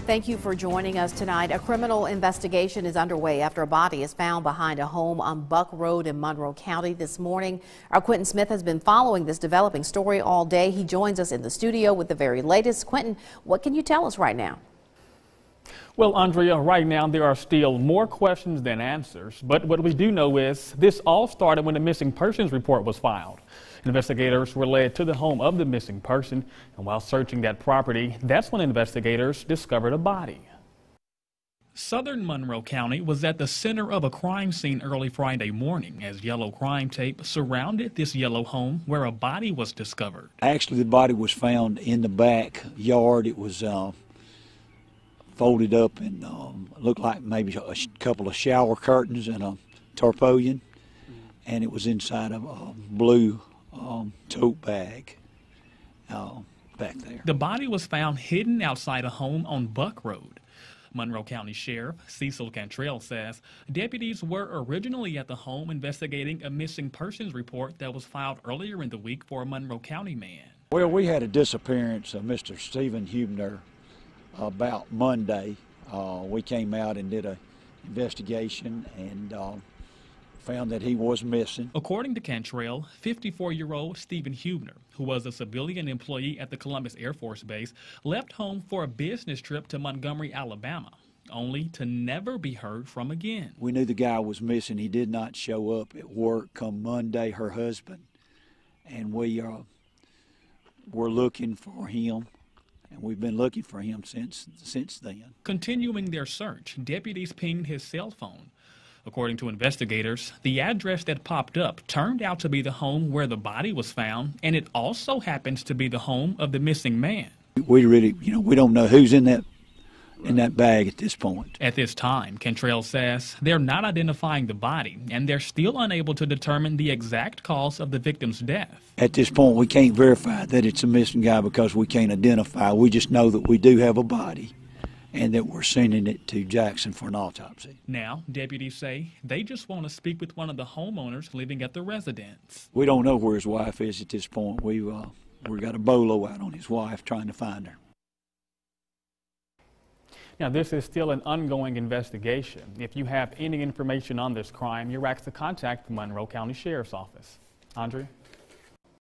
Thank you for joining us tonight. A criminal investigation is underway after a body is found behind a home on Buck Road in Monroe County this morning. Our Quentin Smith has been following this developing story all day. He joins us in the studio with the very latest. Quentin, what can you tell us right now? Well, Andrea, right now there are still more questions than answers, but what we do know is this all started when the missing persons report was filed. Investigators were led to the home of the missing person, and while searching that property, that's when investigators discovered a body. Southern Monroe County was at the center of a crime scene early Friday morning as yellow crime tape surrounded this yellow home where a body was discovered. Actually, the body was found in the backyard. It was folded up and looked like maybe a couple of shower curtains and a tarpaulin, and it was inside of a blue tote bag back there. The body was found hidden outside a home on Buck Road. Monroe County Sheriff Cecil Cantrell says deputies were originally at the home investigating a missing persons report that was filed earlier in the week for a Monroe County man. Well, we had a disappearance of Mr. Stephen Huebner about Monday. We came out and did an investigation and found that he was missing. According to Cantrell, 54-year-old Stephen Huebner, who was a civilian employee at the Columbus Air Force Base, left home for a business trip to Montgomery, Alabama, only to never be heard from again. We knew the guy was missing. He did not show up at work come Monday, her husband, and we were looking for him. And we've been looking for him since then. Continuing their search, deputies pinged his cell phone. According to investigators, the address that popped up turned out to be the home where the body was found, and it also happens to be the home of the missing man. We really, we don't know who's in that bag at this point. At this time, Cantrell says they're not identifying the body, and they're still unable to determine the exact cause of the victim's death. At this point, we can't verify that it's a missing guy because we can't identify. We just know that we do have a body and that we're sending it to Jackson for an autopsy. Now, deputies say they just want to speak with one of the homeowners living at the residence. We don't know where his wife is at this point. We've got a bolo out on his wife trying to find her. Now, this is still an ongoing investigation. If you have any information on this crime, you're asked to contact the Monroe County Sheriff's Office. Andrea?